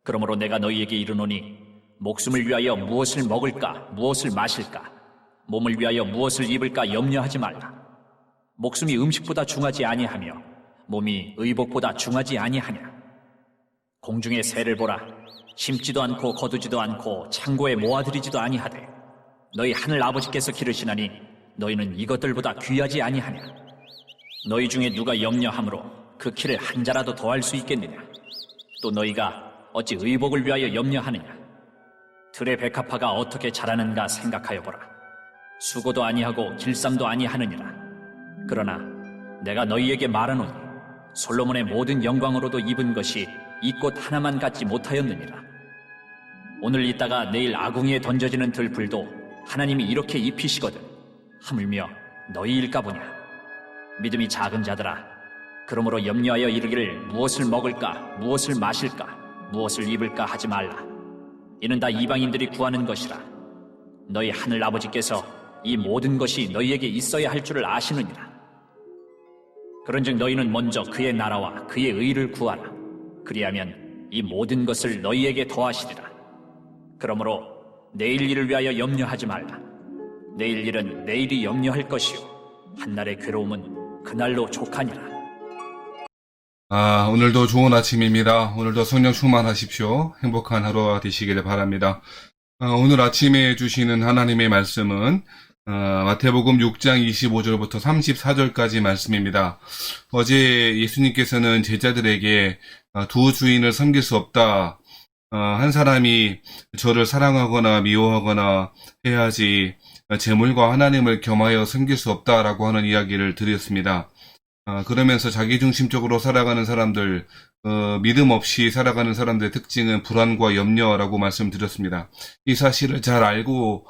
그러므로 내가 너희에게 이르노니 목숨을 위하여 무엇을 먹을까 무엇을 마실까 몸을 위하여 무엇을 입을까 염려하지 말라. 목숨이 음식보다 중하지 아니하며 몸이 의복보다 중하지 아니하냐. 공중의 새를 보라. 심지도 않고 거두지도 않고 창고에 모아들이지도 아니하되 너희 하늘 아버지께서 기르시나니 너희는 이것들보다 귀하지 아니하냐. 너희 중에 누가 염려함으로 그 키를 한 자라도 더할 수 있겠느냐. 또 너희가 어찌 의복을 위하여 염려하느냐. 들의 백합화가 어떻게 자라는가 생각하여 보라. 수고도 아니하고 길쌈도 아니하느니라. 그러나 내가 너희에게 말하노니 솔로몬의 모든 영광으로도 입은 것이 이 꽃 하나만 갖지 못하였느니라. 오늘 있다가 내일 아궁이에 던져지는 들풀도 하나님이 이렇게 입히시거든 하물며 너희일까 보냐. 믿음이 작은 자들아, 그러므로 염려하여 이르기를 무엇을 먹을까 무엇을 마실까 무엇을 입을까 하지 말라. 이는 다 이방인들이 구하는 것이라. 너희 하늘 아버지께서 이 모든 것이 너희에게 있어야 할 줄을 아시느니라. 그런즉 너희는 먼저 그의 나라와 그의 의를 구하라. 그리하면 이 모든 것을 너희에게 더하시리라. 그러므로 내일 일을 위하여 염려하지 말라. 내일 일은 내일이 염려할 것이요 한날의 괴로움은 그날로 족하니라. 오늘도 좋은 아침입니다. 오늘도 성령 충만하십시오. 행복한 하루가 되시기를 바랍니다. 오늘 아침에 주시는 하나님의 말씀은 마태복음 6장 25절부터 34절까지 말씀입니다. 어제 예수님께서는 제자들에게 두 주인을 섬길 수 없다. 한 사람이 저를 사랑하거나 미워하거나 해야지 재물과 하나님을 겸하여 섬길 수 없다라고 하는 이야기를 드렸습니다. 그러면서 자기중심적으로 살아가는 사람들, 믿음 없이 살아가는 사람들의 특징은 불안과 염려라고 말씀드렸습니다. 이 사실을 잘 알고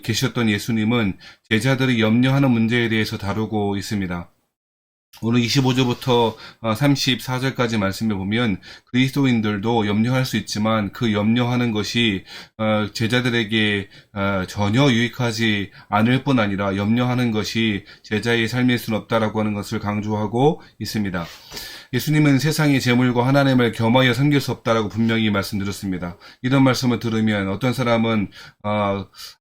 계셨던 예수님은 제자들이 염려하는 문제에 대해서 다루고 있습니다. 오늘 25절부터 34절까지 말씀해 보면 그리스도인들도 염려할 수 있지만 그 염려하는 것이 제자들에게 전혀 유익하지 않을 뿐 아니라 염려하는 것이 제자의 삶일 수는 없다라고 하는 것을 강조하고 있습니다. 예수님은 세상의 재물과 하나님을 겸하여 섬길 수 없다라고 분명히 말씀드렸습니다. 이런 말씀을 들으면 어떤 사람은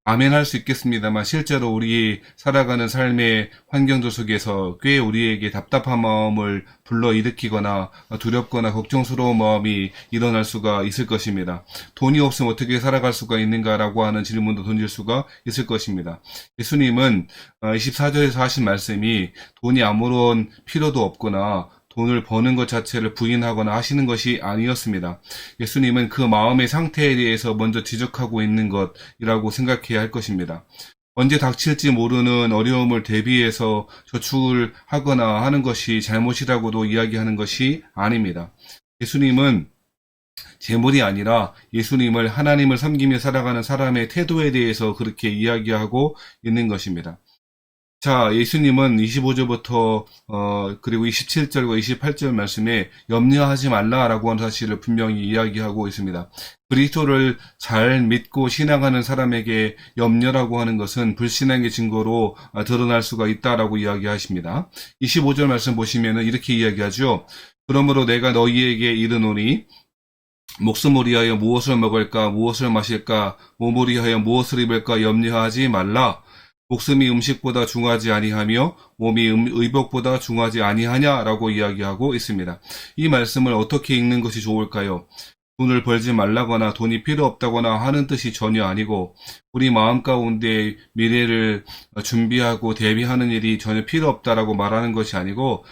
아멘 할 수 있겠습니다만 실제로 우리 살아가는 삶의 환경들 속에서 꽤 우리에게 답답한 마음을 불러일으키거나 두렵거나 걱정스러운 마음이 일어날 수가 있을 것입니다. 돈이 없으면 어떻게 살아갈 수가 있는가라고 하는 질문도 던질 수가 있을 것입니다. 예수님은 24절에서 하신 말씀이 돈이 아무런 필요도 없거나 돈을 버는 것 자체를 부인하거나 하시는 것이 아니었습니다. 예수님은 그 마음의 상태에 대해서 먼저 지적하고 있는 것이라고 생각해야 할 것입니다. 언제 닥칠지 모르는 어려움을 대비해서 저축을 하거나 하는 것이 잘못이라고도 이야기하는 것이 아닙니다. 예수님은 재물이 아니라 예수님을 하나님을 섬기며 살아가는 사람의 태도에 대해서 그렇게 이야기하고 있는 것입니다. 자, 예수님은 25절부터 그리고 27절과 28절 말씀에 염려하지 말라라고 하는 사실을 분명히 이야기하고 있습니다. 그리스도를 잘 믿고 신앙하는 사람에게 염려라고 하는 것은 불신앙의 증거로 드러날 수가 있다라고 이야기하십니다. 25절 말씀 보시면은 이렇게 이야기하죠. 그러므로 내가 너희에게 이르노니 목숨을 위하여 무엇을 먹을까 무엇을 마실까 몸을 위하여 무엇을 입을까 염려하지 말라. 목숨이 음식보다 중하지 아니하며 몸이 의복보다 중하지 아니하냐라고 이야기하고 있습니다. 이 말씀을 어떻게 읽는 것이 좋을까요? 돈을 벌지 말라거나 돈이 필요 없다거나 하는 뜻이 전혀 아니고 우리 마음 가운데 미래를 준비하고 대비하는 일이 전혀 필요 없다라고 말하는 것이 아니고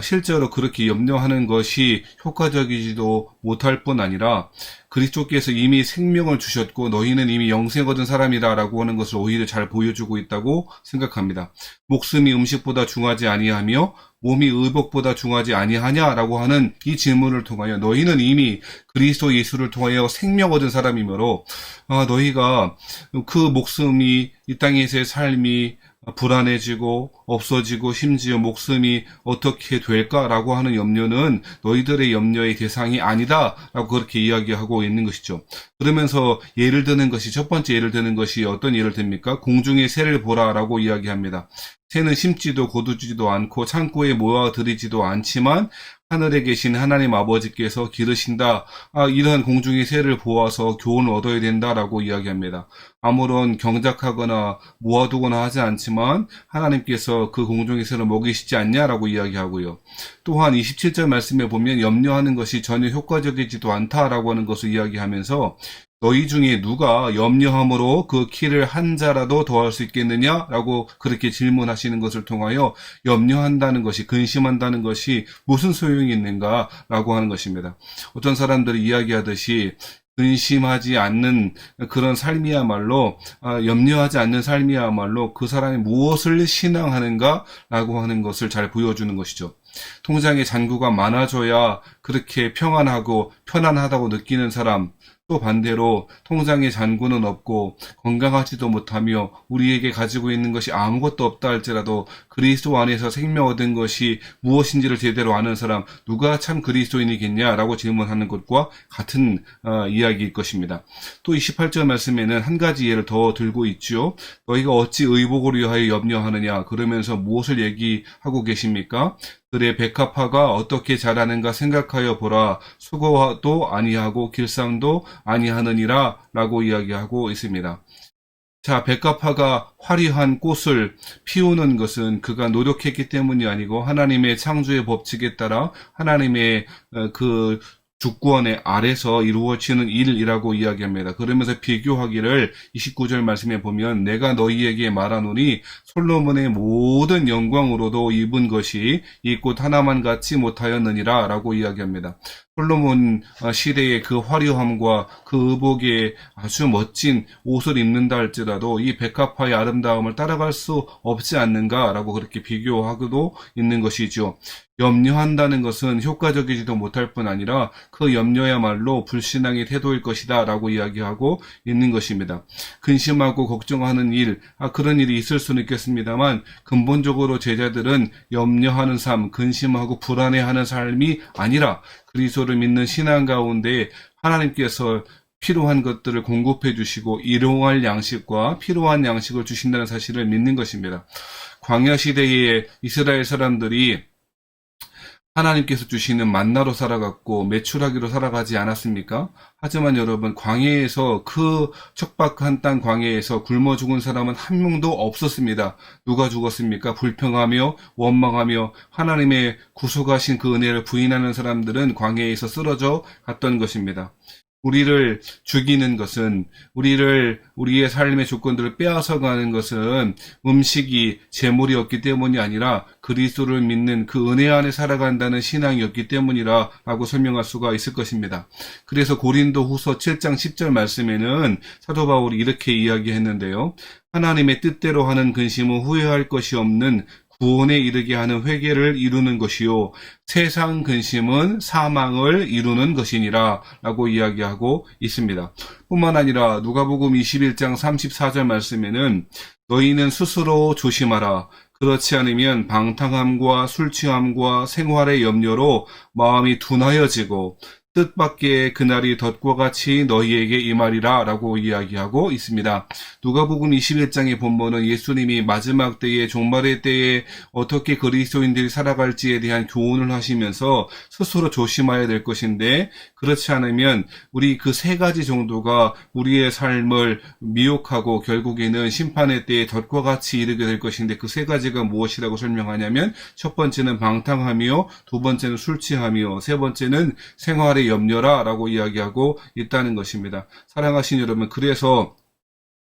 실제로 그렇게 염려하는 것이 효과적이지도 못할 뿐 아니라 그리스도께서 이미 생명을 주셨고 너희는 이미 영생 얻은 사람이다라고 하는 것을 오히려 잘 보여주고 있다고 생각합니다. 목숨이 음식보다 중하지 아니하며 몸이 의복보다 중하지 아니하냐라고 하는 이 질문을 통하여 너희는 이미 그리스도 예수를 통하여 생명 얻은 사람이므로 너희가 그 목숨이 이 땅에서의 삶이 불안해지고 없어지고 심지어 목숨이 어떻게 될까라고 하는 염려는 너희들의 염려의 대상이 아니다라고 그렇게 이야기하고 있는 것이죠. 그러면서 예를 드는 것이 첫 번째 예를 드는 것이 어떤 예를 듭니까? 공중의 새를 보라라고 이야기합니다. 새는 심지도 거두지도 않고 창고에 모아들이지도 않지만 하늘에 계신 하나님 아버지께서 기르신다. 이러한 공중의 새를 보아서 교훈을 얻어야 된다라고 이야기합니다. 아무런 경작하거나 모아두거나 하지 않지만 하나님께서 그 공중의 새를 먹이시지 않냐라고 이야기하고요. 또한 27절 말씀에 보면 염려하는 것이 전혀 효과적이지도 않다라고 하는 것을 이야기하면서 너희 중에 누가 염려함으로 그 키를 한 자라도 더할 수 있겠느냐라고 그렇게 질문하시는 것을 통하여 염려한다는 것이, 근심한다는 것이 무슨 소용이 있는가라고 하는 것입니다. 어떤 사람들이 이야기하듯이 근심하지 않는 그런 삶이야말로, 염려하지 않는 삶이야말로 그 사람이 무엇을 신앙하는가라고 하는 것을 잘 보여주는 것이죠. 통장에 잔고가 많아져야 그렇게 평안하고 편안하다고 느끼는 사람, 또 반대로 통장에 잔고는 없고 건강하지도 못하며 우리에게 가지고 있는 것이 아무것도 없다 할지라도 그리스도 안에서 생명 얻은 것이 무엇인지를 제대로 아는 사람, 누가 참 그리스도인이겠냐라고 질문하는 것과 같은 이야기일 것입니다. 또 28절 말씀에는 한 가지 예를 더 들고 있죠. 너희가 어찌 의복을 위하여 염려하느냐, 그러면서 무엇을 얘기하고 계십니까? 그의 백합화가 어떻게 자라는가 생각하여 보라. 수고도 아니하고 길쌈도 아니하느니라 라고 이야기하고 있습니다. 자, 백합화가 화려한 꽃을 피우는 것은 그가 노력했기 때문이 아니고 하나님의 창조의 법칙에 따라 하나님의 그 주권의 아래서 이루어지는 일이라고 이야기합니다. 그러면서 비교하기를 29절 말씀에 보면 내가 너희에게 말하노니 솔로몬의 모든 영광으로도 입은 것이 이 꽃 하나만 같지 못하였느니라 라고 이야기합니다. 솔로몬 시대의 그 화려함과 그 의복의 아주 멋진 옷을 입는다 할지라도 이 백합화의 아름다움을 따라갈 수 없지 않는가라고 그렇게 비교하고도 있는 것이죠. 염려한다는 것은 효과적이지도 못할 뿐 아니라 그 염려야말로 불신앙의 태도일 것이다 라고 이야기하고 있는 것입니다. 근심하고 걱정하는 일, 그런 일이 있을 수는 있겠습니다만 근본적으로 제자들은 염려하는 삶, 근심하고 불안해하는 삶이 아니라 그리스도를 믿는 신앙 가운데 하나님께서 필요한 것들을 공급해 주시고 일용할 양식과 필요한 양식을 주신다는 사실을 믿는 것입니다. 광야 시대의 이스라엘 사람들이 하나님께서 주시는 만나로 살아갔고 메추라기로 살아가지 않았습니까? 하지만 여러분, 광야에서 그 척박한 땅 광야에서 굶어 죽은 사람은 한 명도 없었습니다. 누가 죽었습니까? 불평하며 원망하며 하나님의 구속하신 그 은혜를 부인하는 사람들은 광야에서 쓰러져 갔던 것입니다. 우리를 죽이는 것은, 우리의 삶의 조건들을 빼앗아가는 것은 음식이 재물이었기 때문이 아니라 그리스도를 믿는 그 은혜 안에 살아간다는 신앙이었기 때문이라고 설명할 수가 있을 것입니다. 그래서 고린도 후서 7장 10절 말씀에는 사도 바울이 이렇게 이야기했는데요. 하나님의 뜻대로 하는 근심은 후회할 것이 없는 구원에 이르게 하는 회개를 이루는 것이요 세상 근심은 사망을 이루는 것이니라 라고 이야기하고 있습니다. 뿐만 아니라 누가복음 21장 34절 말씀에는 너희는 스스로 조심하라. 그렇지 않으면 방탕함과 술취함과 생활의 염려로 마음이 둔하여지고 뜻밖의 그날이 덫과 같이 너희에게 임하리라 라고 이야기하고 있습니다. 누가복음 21장의 본문은 예수님이 마지막 때에 종말의 때에 어떻게 그리스도인들이 살아갈지에 대한 교훈을 하시면서 스스로 조심해야 될 것인데 그렇지 않으면 우리 그 세 가지 정도가 우리의 삶을 미혹하고 결국에는 심판의 때에 덫과 같이 이르게 될 것인데 그 세 가지가 무엇이라고 설명하냐면 첫 번째는 방탕하며 두 번째는 술취하며 세 번째는 생활의 염려라 라고 이야기하고 있다는 것입니다. 사랑하신 여러분, 그래서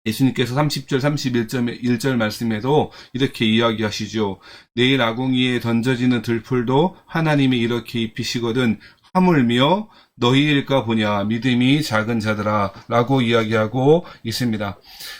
예수님께서 30절 31절 말씀에도 이렇게 이야기하시죠. 내일 아궁이에 던져지는 들풀도 하나님이 이렇게 입히시거든 하물며 너희일까 보냐 믿음이 작은 자들아 라고 이야기하고 있습니다.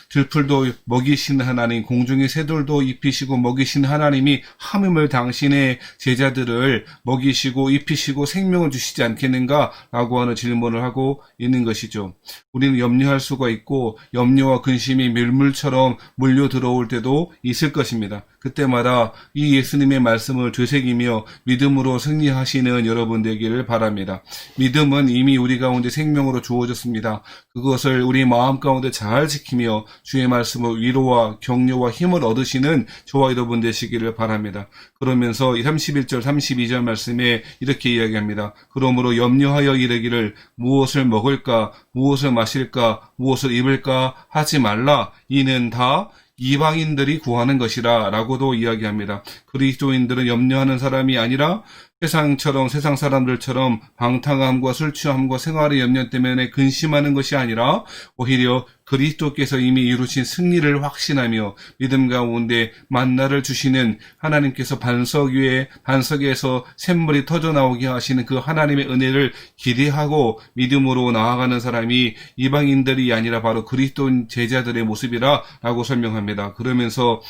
들풀도 먹이시는 하나님, 공중의 새들도 입히시고 먹이시는 하나님이 하물며 당신의 제자들을 먹이시고 입히시고 생명을 주시지 않겠는가 라고 하는 질문을 하고 있는 것이죠. 우리는 염려할 수가 있고 염려와 근심이 밀물처럼 몰려 들어올 때도 있을 것입니다. 그때마다 이 예수님의 말씀을 되새기며 믿음으로 승리하시는 여러분 되기를 바랍니다. 믿음은 말씀은 이미 우리 가운데 생명으로 주어졌습니다. 그것을 우리 마음 가운데 잘 지키며 주의 말씀을 위로와 격려와 힘을 얻으시는 저와 여러분 되시기를 바랍니다. 그러면서 31절 32절 말씀에 이렇게 이야기합니다. 그러므로 염려하여 이르기를 무엇을 먹을까 무엇을 마실까 무엇을 입을까 하지 말라. 이는 다 이방인들이 구하는 것이라 라고도 이야기합니다. 그리스도인들은 염려하는 사람이 아니라 세상처럼 세상 사람들처럼 방탕함과 술 취함과 생활의 염려 때문에 근심하는 것이 아니라 오히려 그리스도께서 이미 이루신 승리를 확신하며 믿음 가운데 만나를 주시는 하나님께서 반석에서 샘물이 터져나오게 하시는 그 하나님의 은혜를 기대하고 믿음으로 나아가는 사람이 이방인들이 아니라 바로 그리스도 제자들의 모습이라 라고 설명합니다. 그러면서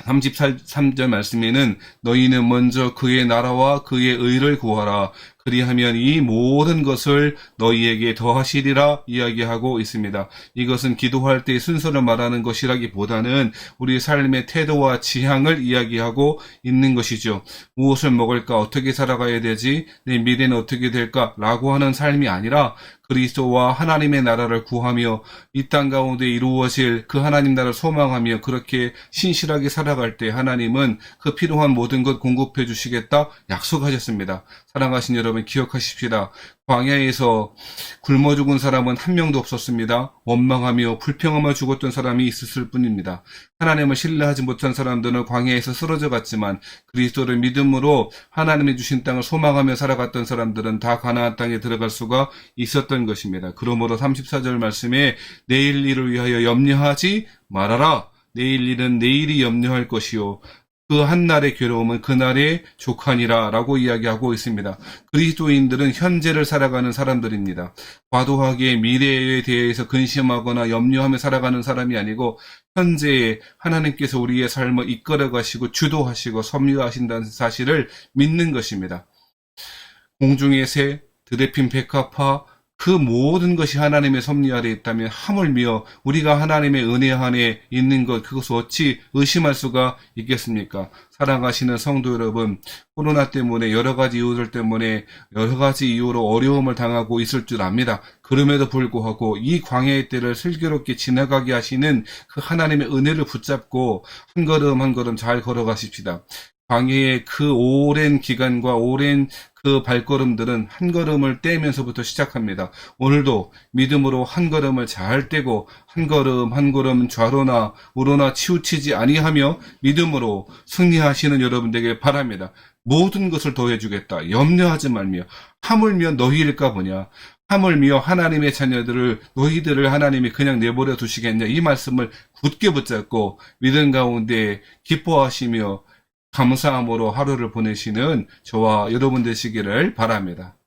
33절 말씀에는 너희는 먼저 그의 나라와 그의 의를 구하라. 그리하면 이 모든 것을 너희에게 더하시리라 이야기하고 있습니다. 이것은 기도할 때의 순서를 말하는 것이라기보다는 우리 삶의 태도와 지향을 이야기하고 있는 것이죠. 무엇을 먹을까? 어떻게 살아가야 되지? 내 미래는 어떻게 될까? 라고 하는 삶이 아니라 그리스도와 하나님의 나라를 구하며 이 땅 가운데 이루어질 그 하나님 나라를 소망하며 그렇게 신실하게 살아갈 때 하나님은 그 필요한 모든 것 공급해 주시겠다 약속하셨습니다. 사랑하신 여러분 기억하십시다. 광야에서 굶어 죽은 사람은 한 명도 없었습니다. 원망하며 불평하며 죽었던 사람이 있었을 뿐입니다. 하나님을 신뢰하지 못한 사람들은 광야에서 쓰러져 갔지만 그리스도를 믿음으로 하나님이 주신 땅을 소망하며 살아갔던 사람들은 다 가나안 땅에 들어갈 수가 있었던 것입니다. 그러므로 34절 말씀에 내일 일을 위하여 염려하지 말아라. 내일 일은 내일이 염려할 것이요 그 한날의 괴로움은 그날의 족하니라 라고 이야기하고 있습니다. 그리스도인들은 현재를 살아가는 사람들입니다. 과도하게 미래에 대해서 근심하거나 염려하며 살아가는 사람이 아니고 현재에 하나님께서 우리의 삶을 이끌어 가시고 주도하시고 섭리하신다는 사실을 믿는 것입니다. 공중의 새, 들에 핀 백합화 그 모든 것이 하나님의 섭리 아래 있다면 하물며 우리가 하나님의 은혜 안에 있는 것 그것을 어찌 의심할 수가 있겠습니까? 사랑하시는 성도 여러분, 코로나 때문에 여러 가지 이유들 때문에 여러 가지 이유로 어려움을 당하고 있을 줄 압니다. 그럼에도 불구하고 이 광야의 때를 슬기롭게 지나가게 하시는 그 하나님의 은혜를 붙잡고 한 걸음 한 걸음 잘 걸어가십시다. 광야의 그 오랜 기간과 오랜 그 발걸음들은 한 걸음을 떼면서부터 시작합니다. 오늘도 믿음으로 한 걸음을 잘 떼고 한 걸음 한 걸음 좌로나 우로나 치우치지 아니하며 믿음으로 승리하시는 여러분들에게 바랍니다. 모든 것을 더해주겠다. 염려하지 말며 하물며 너희일까 보냐. 하물며 하나님의 자녀들을 너희들을 하나님이 그냥 내버려 두시겠냐. 이 말씀을 굳게 붙잡고 믿음 가운데 기뻐하시며 감사함으로 하루를 보내시는 저와 여러분 되시기를 바랍니다.